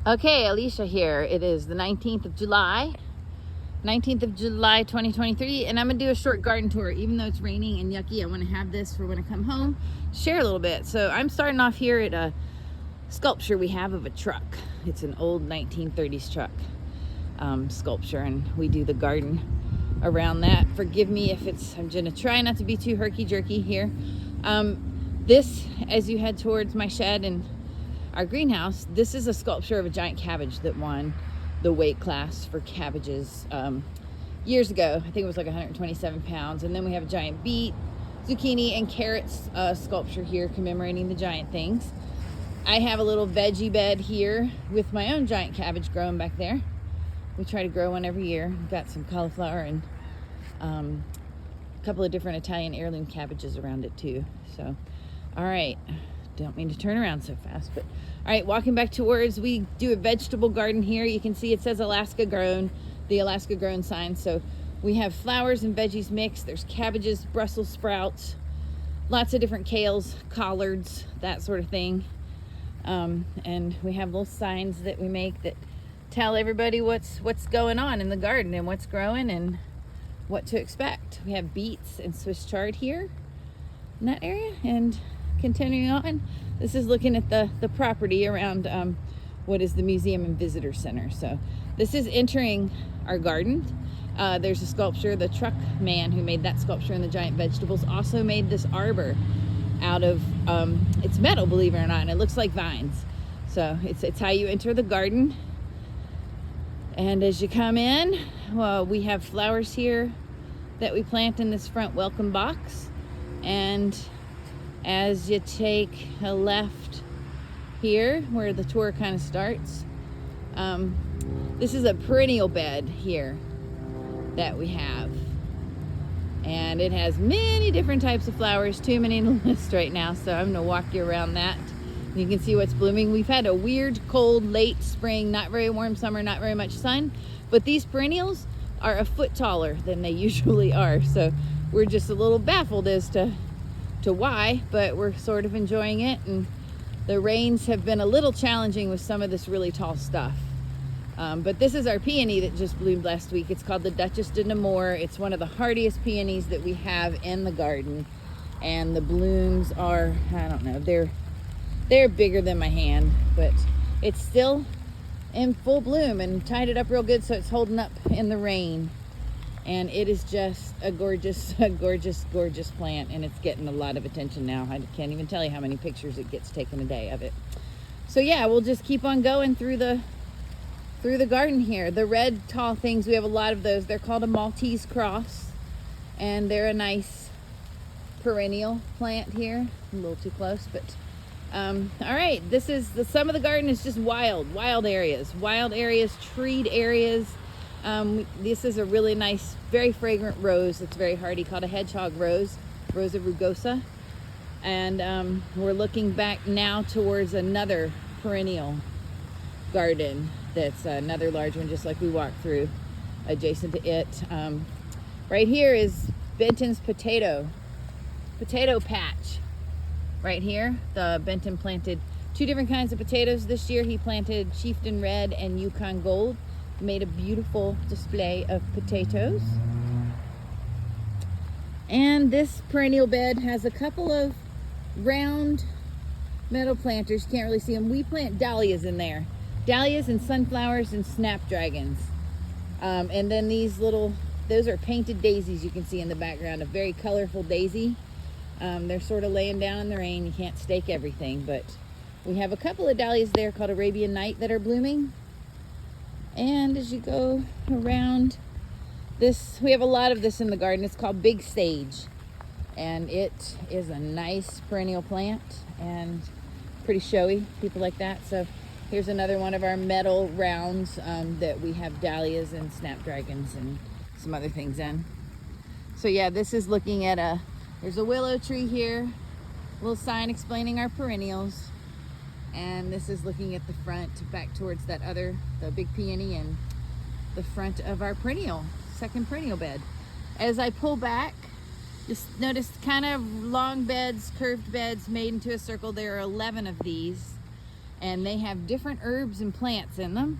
Okay, Alicia here. It is the 19th of July, 2023, and I'm gonna do a short garden tour. Even though it's raining and yucky, I wanna have this for when I come home, share a little bit. So I'm starting off here at a sculpture we have of a truck. It's an old 1930s truck sculpture, and we do the garden around that. Forgive me if I'm gonna try not to be too herky-jerky here. This, as you head towards my shed and our greenhouse, this is a sculpture of a giant cabbage that won the weight class for cabbages years ago. I think it was like 127 pounds. And then we have a giant beet, zucchini, and carrots sculpture here commemorating the giant things. I have a little veggie bed here with my own giant cabbage growing back there. We try to grow one every year. We've got some cauliflower and a couple of different Italian heirloom cabbages around it too. So, all right. Don't mean to turn around so fast, but all right, walking back towards, we do a vegetable garden here. You can see it says Alaska grown, the Alaska grown sign. So we have flowers and veggies mixed. There's cabbages, Brussels sprouts, lots of different kales, collards, that sort of thing. And we have little signs that we make that tell everybody what's going on in the garden and what's growing and what to expect. We have beets and Swiss chard here in that area. And continuing on, this is looking at the property around what is the Museum and Visitor Center. So this is entering our garden. There's a sculpture, the truck man who made that sculpture and the giant vegetables also made this arbor out of, it's metal, believe it or not, and it looks like vines. So it's how you enter the garden. And as you come in, well, we have flowers here that we plant in this front welcome box. And as you take a left here where the tour kind of starts, this is a perennial bed here that we have, and it has many different types of flowers, too many to list right now, so I'm gonna walk you around that. You can see what's blooming. We've had a weird cold late spring, not very warm summer, not very much sun, but these perennials are a foot taller than they usually are, so we're just a little baffled as to why, but we're sort of enjoying it. And the rains have been a little challenging with some of this really tall stuff. But this is our peony that just bloomed last week. It's called the Duchess de Nemours. It's one of the hardiest peonies that we have in the garden. And the blooms are, I don't know, they're bigger than my hand, but it's still in full bloom and tied it up real good so it's holding up in the rain. And it is just a gorgeous, gorgeous plant, and it's getting a lot of attention now. I can't even tell you how many pictures it gets taken a day of it. So yeah, we'll just keep on going through the garden here. The red tall things, we have a lot of those. They're called a Maltese cross, and they're a nice perennial plant here. A little too close, but all right. This is some of the garden is just wild areas, treed areas. This is a really nice, very fragrant rose. It's very hardy, called a hedgehog rose, Rosa rugosa. And we're looking back now towards another perennial garden that's another large one, just like we walked through, adjacent to it. Right here is Benton's potato patch. Right here, the Benton planted 2 different kinds of potatoes this year. He planted Chieftain Red and Yukon Gold. Made a beautiful display of potatoes. And this perennial bed has a couple of round meadow planters. You can't really see them. We plant dahlias in there. Dahlias and sunflowers and snapdragons. And then those are painted daisies you can see in the background, a very colorful daisy. They're sort of laying down in the rain. You can't stake everything, but we have a couple of dahlias there called Arabian Night that are blooming. And as you go around this, we have a lot of this in the garden. It's called Big Sage, and it is a nice perennial plant and pretty showy. People like that. So here's another one of our metal rounds that we have dahlias and snapdragons and some other things in. So yeah, this is looking at there's a willow tree here, a little sign explaining our perennials. And this is looking at the front, back towards the big peony and the front of our second perennial bed. As I pull back, just notice kind of long beds, curved beds made into a circle. There are 11 of these. and they have different herbs and plants in them.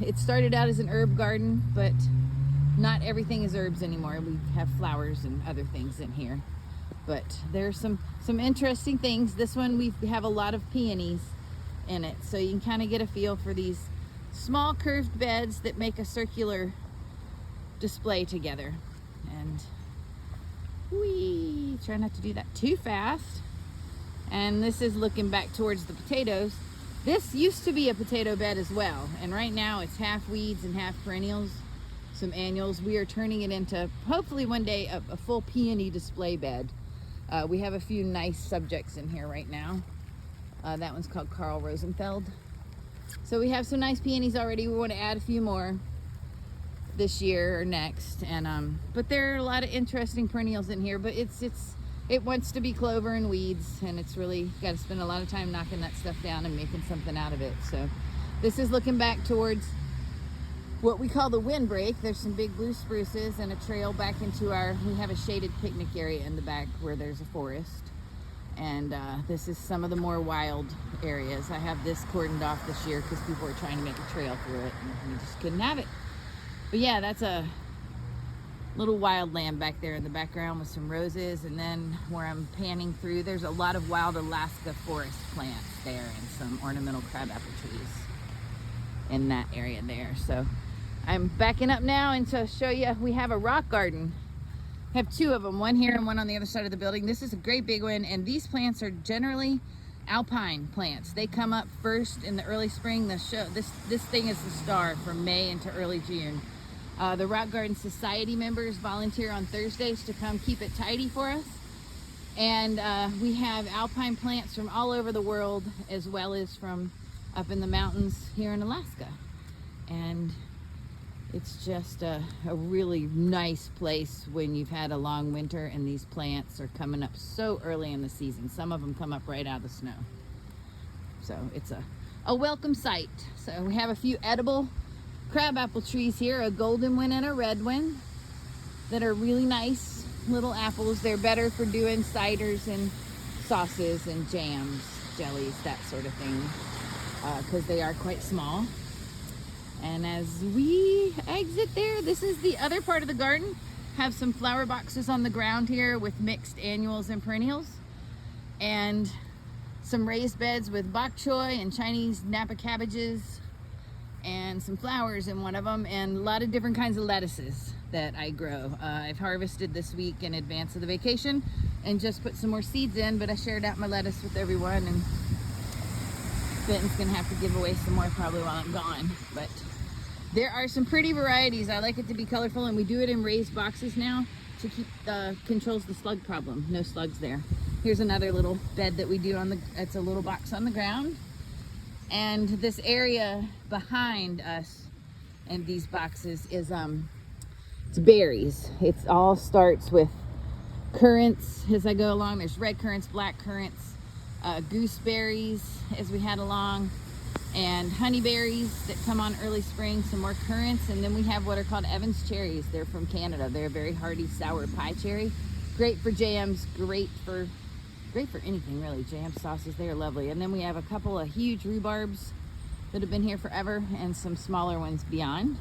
It started out as an herb garden, but not everything is herbs anymore. We have flowers and other things in here, but there's some interesting things. This one we have a lot of peonies in it, so you can kind of get a feel for these small curved beds that make a circular display together. And we try not to do that too fast. And this is looking back towards the potatoes. This used to be a potato bed as well, and right now it's half weeds and half perennials, some annuals. We are turning it into, hopefully one day, a full peony display bed. We have a few nice subjects in here right now. That one's called Carl Rosenfeld. So we have some nice peonies already. We want to add a few more this year or next. And but there are a lot of interesting perennials in here, but it wants to be clover and weeds, and it's really got to spend a lot of time knocking that stuff down and making something out of it. So this is looking back towards what we call the windbreak. There's some big blue spruces and a trail back into we have a shaded picnic area in the back where there's a forest. And this is some of the more wild areas. I have this cordoned off this year because people were trying to make a trail through it and we just couldn't have it. But yeah, that's a little wild land back there in the background with some roses. And then where I'm panning through, there's a lot of wild Alaska forest plants there and some ornamental crabapple trees in that area there. So I'm backing up now and to show you, we have a rock garden. I have two of them, one here and one on the other side of the building. This is a great big one, and these plants are generally alpine plants. They come up first in the early spring. This thing is the star from May into early June. The Rock Garden Society members volunteer on Thursdays to come keep it tidy for us. And we have alpine plants from all over the world, as well as from up in the mountains here in Alaska. And it's just a really nice place when you've had a long winter and these plants are coming up so early in the season. Some of them come up right out of the snow. So it's a welcome sight. So we have a few edible crabapple trees here, a golden one and a red one, that are really nice little apples. They're better for doing ciders and sauces and jams, jellies, that sort of thing, because they are quite small. And as we exit there, this is the other part of the garden. Have some flower boxes on the ground here with mixed annuals and perennials, and some raised beds with bok choy and Chinese Napa cabbages, and some flowers in one of them, and a lot of different kinds of lettuces that I grow. I've harvested this week in advance of the vacation and just put some more seeds in, but I shared out my lettuce with everyone, and Benton's gonna have to give away some more probably while I'm gone. But there are some pretty varieties. I like it to be colorful, and we do it in raised boxes now to keep controls the slug problem. No slugs there. Here's another little bed that we do it's a little box on the ground. And this area behind us and these boxes is it's berries. It all starts with currants as I go along. There's red currants, black currants, gooseberries as we had along, and honeyberries that come on early spring, some more currants, and then we have what are called Evans cherries. They're from Canada. They're a very hardy sour pie cherry. Great for jams, great for anything really. Jam sauces, they are lovely. And then we have a couple of huge rhubarbs that have been here forever, and some smaller ones beyond.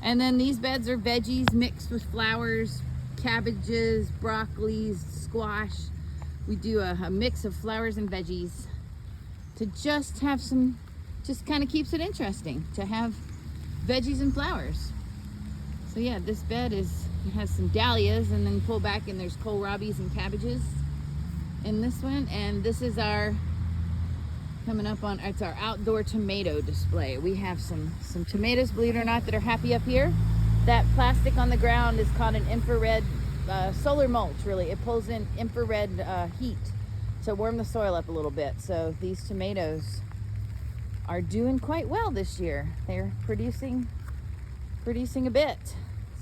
And then these beds are veggies mixed with flowers, cabbages, broccolis, squash. We do a mix of flowers and veggies to just have some, just kind of keeps it interesting to have veggies and flowers. So yeah, this bed has some dahlias, and then pull back and there's kohlrabis and cabbages in this one. And this is our it's our outdoor tomato display. We have some tomatoes, believe it or not, that are happy up here. That plastic on the ground is called an infrared solar mulch. Really, it pulls in infrared heat to warm the soil up a little bit. So these tomatoes are doing quite well this year. They're producing a bit.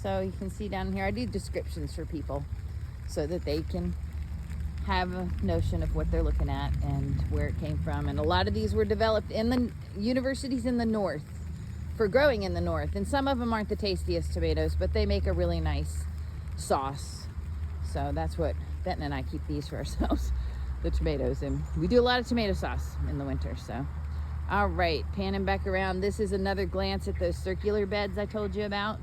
So you can see down here, I do descriptions for people so that they can have a notion of what they're looking at and where it came from. And a lot of these were developed in the universities in the north for growing in the north. And some of them aren't the tastiest tomatoes, but they make a really nice sauce. So that's what Benton and I keep these for ourselves. the tomatoes, and we do a lot of tomato sauce in the winter. So all right, panning back around, this is another glance at those circular beds I told you about,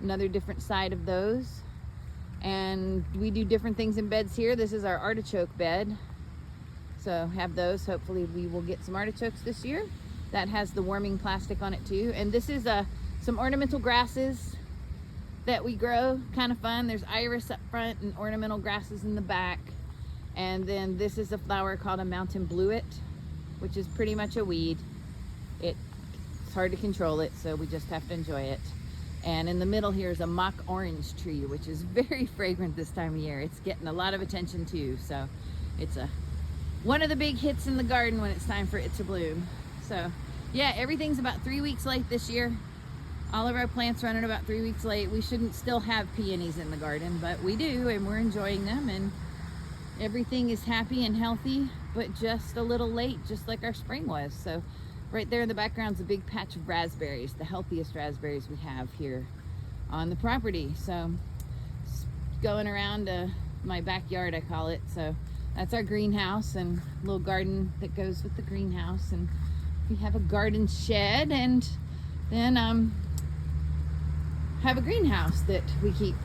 another different side of those. And we do different things in beds here. This is our artichoke bed, so have those. Hopefully we will get some artichokes this year. That has the warming plastic on it too. And this is some ornamental grasses that we grow, kind of fun. There's iris up front and ornamental grasses in the back. And then this is a flower called a mountain bluet, which is pretty much a weed. It's hard to control it, so we just have to enjoy it. And in the middle here is a mock orange tree, which is very fragrant this time of year. It's getting a lot of attention too, so it's one of the big hits in the garden when it's time for it to bloom. So yeah, everything's about 3 weeks late this year. All of our plants running about 3 weeks late. We shouldn't still have peonies in the garden, but we do, and we're enjoying them, and everything is happy and healthy, but just a little late, just like our spring was. So right there in the background is a big patch of raspberries, the healthiest raspberries we have here on the property. So going around my backyard, I call it. So that's our greenhouse and a little garden that goes with the greenhouse. And we have a garden shed, and then have a greenhouse that we keep.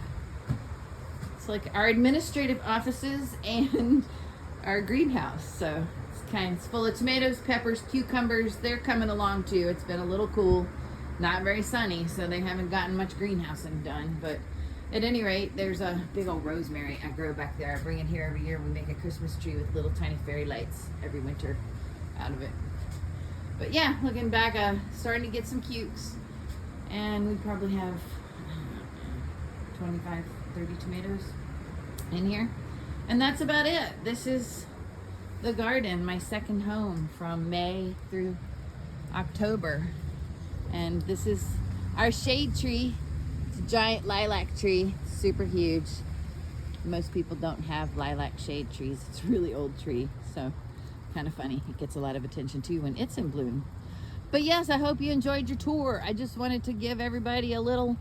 It's like our administrative offices and our greenhouse. So it's full of tomatoes, peppers, cucumbers. They're coming along too. It's been a little cool, not very sunny, so they haven't gotten much greenhousing done. But at any rate, there's a big old rosemary I grow back there. I bring it here every year. We make a Christmas tree with little tiny fairy lights every winter out of it. But yeah, looking back, starting to get some cukes, and we probably have 25, 30 tomatoes in here, and that's about it. This is the garden, my second home from May through October. And this is our shade tree. It's a giant lilac tree, super huge. Most people don't have lilac shade trees. It's a really old tree, so kind of funny. It gets a lot of attention too when it's in bloom. But yes, I hope you enjoyed your tour. I just wanted to give everybody a little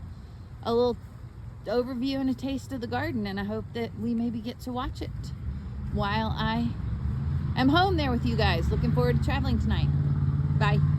overview and a taste of the garden, and I hope that we maybe get to watch it while I am home there with you guys. Looking forward to traveling tonight. Bye.